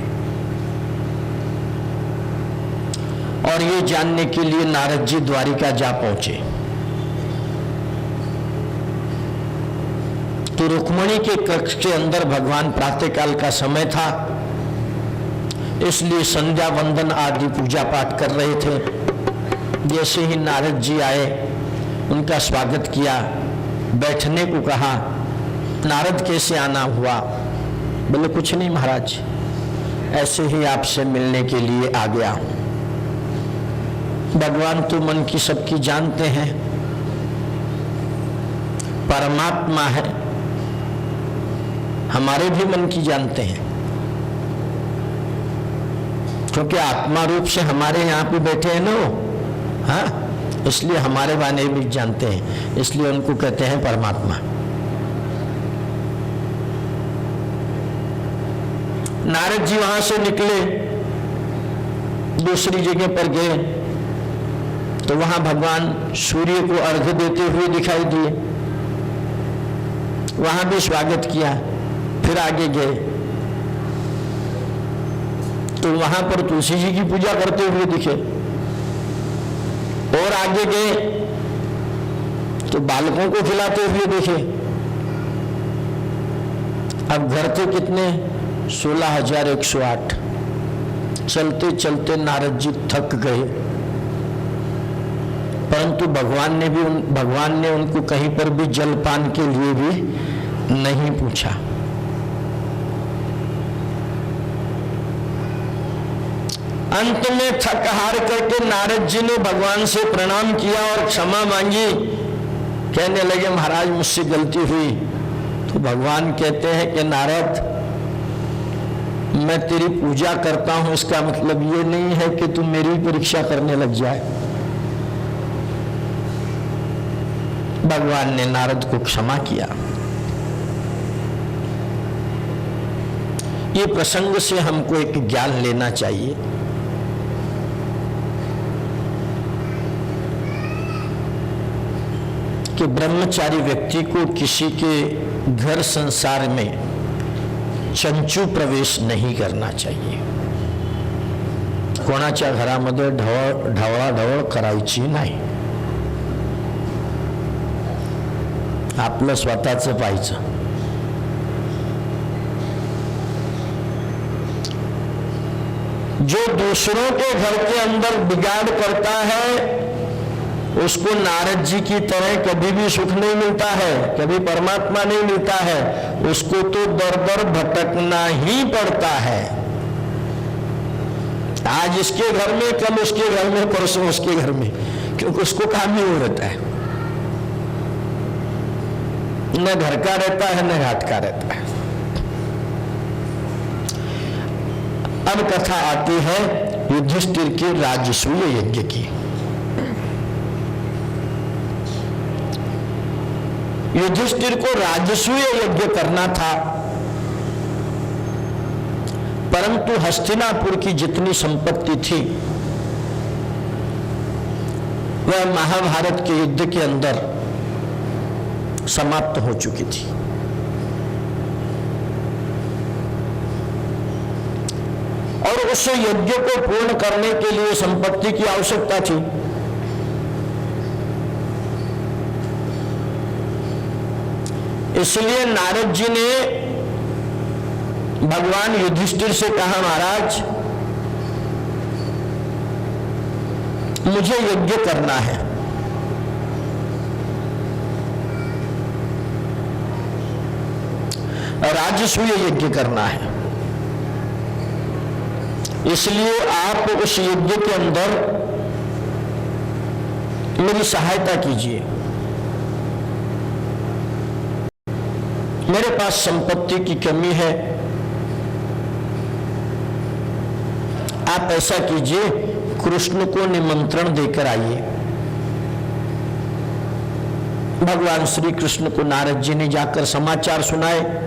और ये जानने के लिए नारद जी द्वारिका जा पहुंचे। तो रुक्मणी के कक्ष के अंदर भगवान प्रातःकाल का समय था, इसलिए संध्या वंदन आदि पूजा पाठ कर रहे थे। जैसे ही नारद जी आए, उनका स्वागत किया, बैठने को कहा। नारद कैसे आना हुआ? बोले कुछ नहीं महाराज, ऐसे ही आपसे मिलने के लिए आ गया। भगवान तो मन की सबकी जानते हैं, परमात्मा है, हमारे भी मन की जानते हैं, क्योंकि आत्मा रूप से हमारे यहाँ पे बैठे हैं ना वो, हाँ, इसलिए हमारे बारे में भी जानते हैं, इसलिए उनको कहते हैं परमात्मा। नारद जी वहां से निकले, दूसरी जगह पर गए, तो वहां भगवान सूर्य को अर्घ्य देते हुए दिखाई दिए। वहां भी स्वागत किया। फिर आगे गए तो वहां पर तुलसी जी की पूजा करते हुए दिखे। और आगे गए तो बालकों को खिलाते हुए दिखे। अब घर थे कितने? 16,108। चलते चलते नारद जी थक गए, परंतु भगवान ने उनको कहीं पर भी जलपान के लिए भी नहीं पूछा। अंत में थक हार करके नारद जी ने भगवान से प्रणाम किया और क्षमा मांगी। कहने लगे महाराज मुझसे गलती हुई। तो भगवान कहते हैं कि नारद, मैं तेरी पूजा करता हूं, इसका मतलब ये नहीं है कि तू मेरी परीक्षा करने लग जाए। भगवान ने नारद को क्षमा किया। ये प्रसंग से हमको एक ज्ञान लेना चाहिए। कि ब्रह्मचारी व्यक्ति को किसी के घर संसार में चंचू प्रवेश नहीं करना चाहिए। कोणाच्या घरामध्ये ढवळाढवळ करायची नाही, आपलं स्वतःचं पाहायचं। जो दूसरों के घर के अंदर बिगाड़ करता है, उसको नारद जी की तरह कभी भी सुख नहीं मिलता है, कभी परमात्मा नहीं मिलता है। उसको तो दर दर भटकना ही पड़ता है। आज इसके घर में, कल उसके घर में, परसों उसके घर में, क्योंकि उसको काम ही हो रहता है। न घर का रहता है न घाट का रहता है। अब कथा आती है युधिष्ठिर के राजसूय यज्ञ की। युधिष्ठिर को राजसूय यज्ञ करना था, परंतु हस्तिनापुर की जितनी संपत्ति थी वह महाभारत के युद्ध के अंदर समाप्त हो चुकी थी। उस यज्ञ को पूर्ण करने के लिए संपत्ति की आवश्यकता थी। इसलिए नारद जी ने भगवान युधिष्ठिर से कहा, महाराज मुझे यज्ञ करना है। राजसूय यज्ञ करना है, इसलिए आप उस यज्ञ के अंदर मेरी सहायता कीजिए। मेरे पास संपत्ति की कमी है, आप ऐसा कीजिए, कृष्ण को निमंत्रण देकर आइए। भगवान श्री कृष्ण को नारद जी ने जाकर समाचार सुनाए।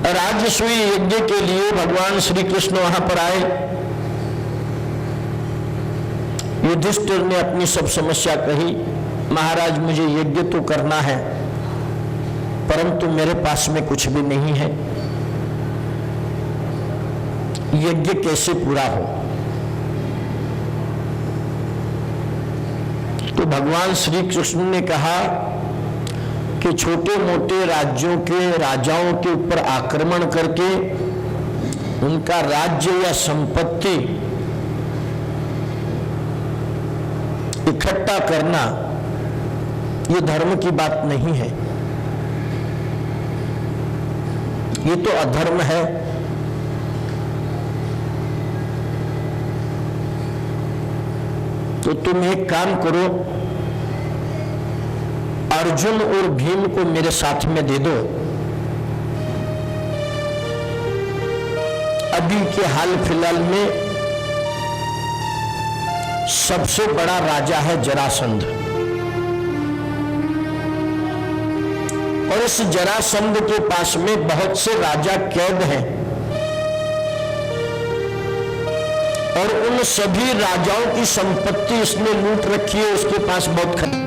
राजसूय यज्ञ के लिए भगवान श्री कृष्ण वहां पर आए। युधिष्ठिर ने अपनी सब समस्या कही, महाराज मुझे यज्ञ तो करना है, परंतु मेरे पास में कुछ भी नहीं है, यज्ञ कैसे पूरा हो। तो भगवान श्री कृष्ण ने कहा कि छोटे मोटे राज्यों के राजाओं के ऊपर आक्रमण करके उनका राज्य या संपत्ति इकट्ठा करना ये धर्म की बात नहीं है, ये तो अधर्म है। तो तुम एक काम करो, अर्जुन और भीम को मेरे साथ में दे दो। अभी के हाल फिलहाल में सबसे बड़ा राजा है जरासंध, और इस जरासंध के पास में बहुत से राजा कैद हैं, और उन सभी राजाओं की संपत्ति इसने लूट रखी है। उसके पास बहुत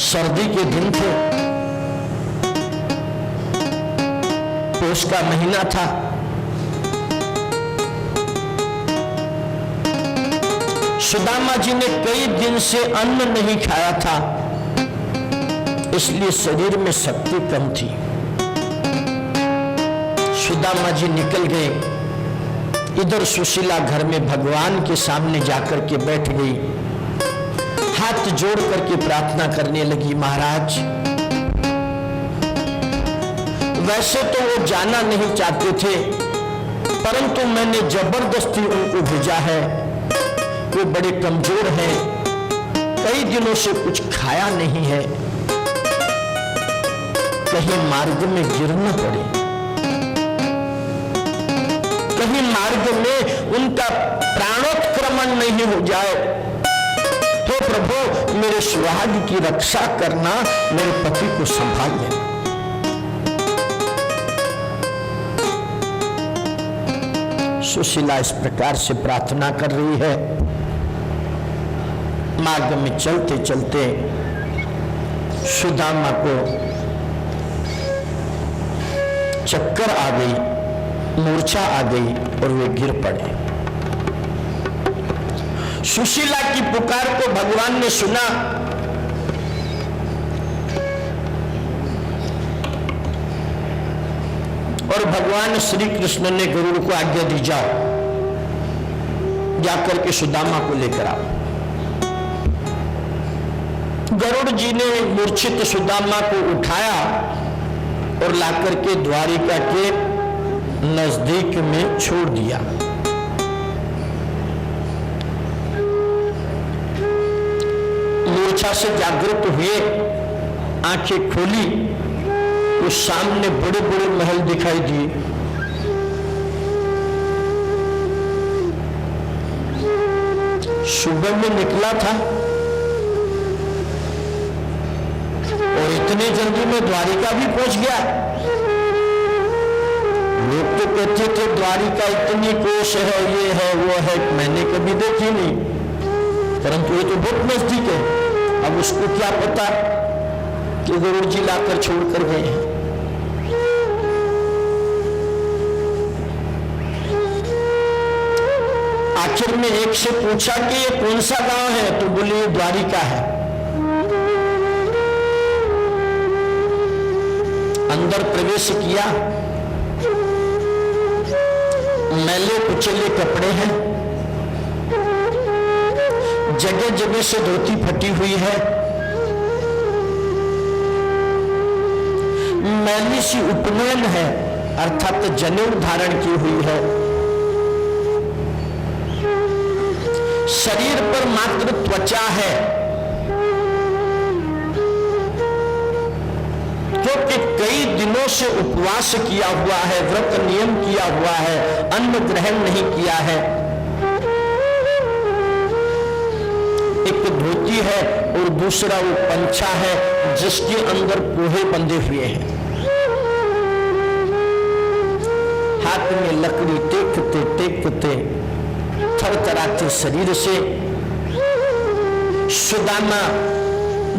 सर्दी के दिन थे, पौष का महीना था, सुदामा जी ने कई दिन से अन्न नहीं खाया था, इसलिए शरीर में शक्ति कम थी। सुदामा जी निकल गए। इधर सुशीला घर में भगवान के सामने जाकर के बैठ गई, हाथ जोड़ करके प्रार्थना करने लगी, महाराज वैसे तो वो जाना नहीं चाहते थे, परंतु मैंने जबरदस्ती उनको भेजा है। वो बड़े कमजोर हैं, कई दिनों से कुछ खाया नहीं है, कहीं मार्ग में गिर न पड़े, कहीं मार्ग में उनका प्राणोत्क्रमण नहीं हो जाए। हे प्रभु मेरे सुहाग की रक्षा करना, मेरे पति को संभाल लेना। सुशीला इस प्रकार से प्रार्थना कर रही है। मार्ग में चलते चलते सुदामा को चक्कर आ गई, मूर्छा आ गई और वे गिर पड़े। सुशीला की पुकार को भगवान ने सुना, और भगवान श्री कृष्ण ने गरुड़ को आज्ञा दी, जाओ जाकर के सुदामा को लेकर आओ। गरुड़ जी ने मूर्छित सुदामा को उठाया और लाकर के द्वारिका के नजदीक में छोड़ दिया। मूर्छा से जागृत हुए, आंखें खोली, उस सामने बड़े बड़े महल दिखाई दिए। सुबह में निकला था और इतने जल्दी में द्वारिका भी पहुंच गया। लोग तो कहते थे द्वारिका इतनी कोस है, ये है वो है, मैंने कभी देखी नहीं, परंतु ये तो बहुत नजदीक है। अब उसको क्या पता कि गरुड़ जी लाकर छोड़ कर गए हैं। आखिर में एक से पूछा कि ये कौन सा गांव है, तो बोले ये द्वारिका है। अंदर प्रवेश किया, मैले कुचले कपड़े हैं, जगह जगह से धोती फटी हुई है, मैली सी उपनयन है अर्थात जनेऊ धारण की हुई है। शरीर पर मात्र त्वचा है, क्योंकि कई दिनों से उपवास किया हुआ है, व्रत नियम किया हुआ है, अन्न ग्रहण नहीं किया है। एक धोती है और दूसरा वो पंछा है जिसके अंदर पोहे बंधे हुए हैं। हाथ में लकड़ी टेकते टेकते थरथराते शरीर से सुदामा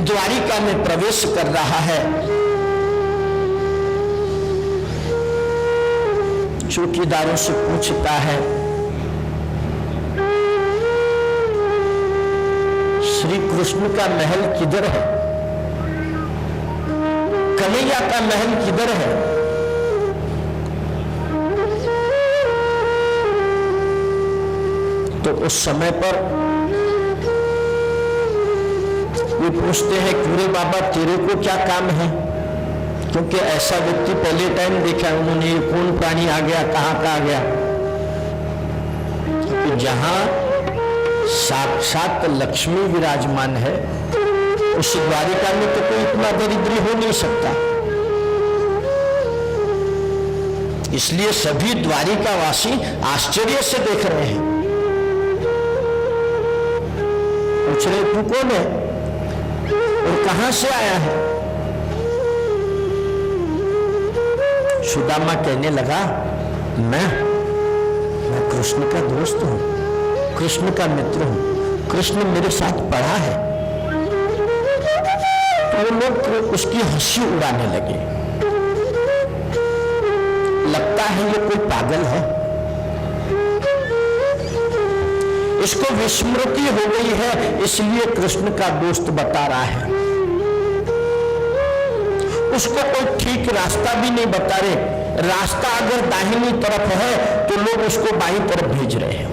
द्वारिका में प्रवेश कर रहा है। चौकीदारों से पूछता है, श्री कृष्ण का महल किधर है? कन्हैया का महल किधर है? तो उस समय पर वे पूछते हैं, क्यों रे बाबा तेरे को क्या काम है? क्योंकि ऐसा व्यक्ति पहले टाइम देखा उन्होंने, ये कौन प्राणी आ गया, कहां का आ गया। क्योंकि जहां साक्षात लक्ष्मी विराजमान है उस द्वारिका में तो कोई इतना दरिद्री हो नहीं सकता। इसलिए सभी द्वारिकावासी आश्चर्य से देख रहे हैं। पूछ रहे तू कौन है और कहां से आया है? सुदामा कहने लगा, मैं कृष्ण का दोस्त हूं, कृष्ण का मित्र हूं, कृष्ण मेरे साथ पढ़ा है। तो वो लोग उसकी हंसी उड़ाने लगे, लगता है ये कोई पागल है, इसको विस्मृति हो गई है इसलिए कृष्ण का दोस्त बता रहा है। उसको कोई ठीक रास्ता भी नहीं बता रहे। रास्ता अगर दाहिनी तरफ है तो लोग उसको बाईं तरफ भेज रहे हैं।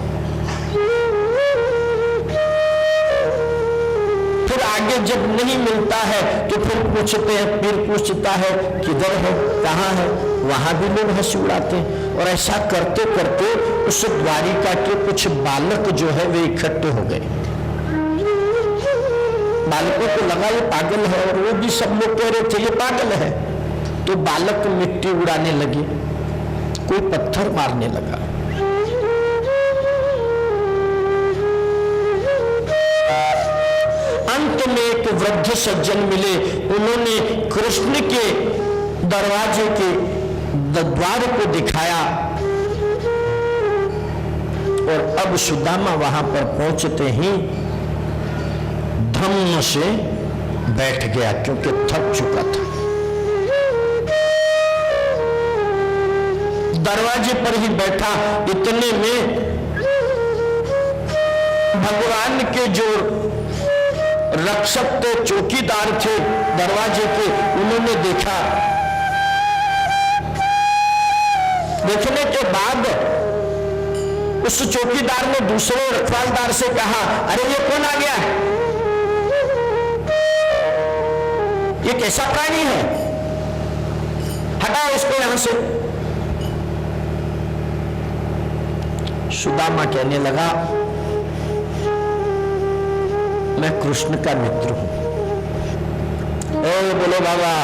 फिर आगे जब नहीं मिलता है तो फिर पूछते हैं, फिर पूछता है किधर है, कहां है, वहां भी लोग हंसी उड़ाते हैं। और ऐसा करते करते उस द्वारिका के कुछ बालक जो है वे इकट्ठे हो गए। बालकों को लगा ये पागल है और वो भी सब लोग कह रहे थे ये पागल है। तो बालक मिट्टी उड़ाने लगे, कोई पत्थर मारने लगा। अंत में एक वृद्ध सज्जन मिले, उन्होंने कृष्ण के दरवाजे के द्वार को दिखाया और अब सुदामा वहां पर पहुंचते ही धम्म से बैठ गया क्योंकि थक चुका था। दरवाजे पर ही बैठा। इतने में भगवान के जो रक्षक थे, चौकीदार थे दरवाजे के, उन्होंने देखा। देखने के बाद उस चौकीदार ने दूसरे रखवालदार से कहा, अरे ये कौन आ गया? ये कैसा प्राणी है? हटाओ इसको यहां से। सुदामा कहने लगा, मैं कृष्ण का मित्र हूं। बोलो बाबा,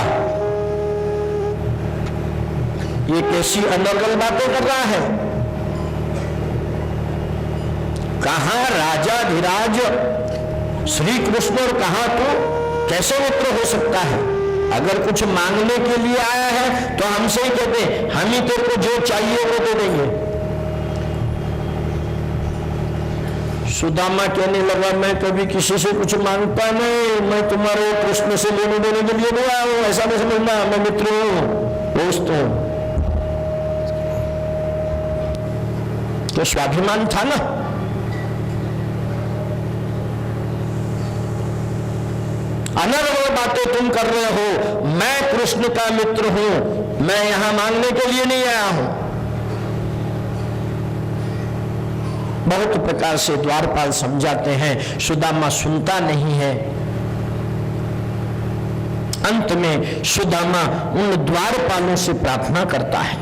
ये कैसी अनर्गल बातें कर रहा है? कहां राजाधिराज श्री कृष्ण और कहां तू कैसे मित्र हो सकता है? अगर कुछ मांगने के लिए आया है तो हमसे ही कहते, हम ही तेरे को जो चाहिए वो दे देंगे। सुदामा कहने लगा, मैं कभी किसी से कुछ मांगता नहीं, मैं तुम्हारे कृष्ण से लेने देने के लिए नहीं आया हूं, ऐसा नहीं समझना, मैं मित्र हूं, दोस्त हूं। तो स्वाभिमान था ना, अनर्गल बातें तुम कर रहे हो, मैं कृष्ण का मित्र हूं, मैं यहां मांगने के लिए नहीं आया हूं। बहुत प्रकार से द्वारपाल समझाते हैं, सुदामा सुनता नहीं है। अंत में सुदामा उन द्वारपालों से प्रार्थना करता है,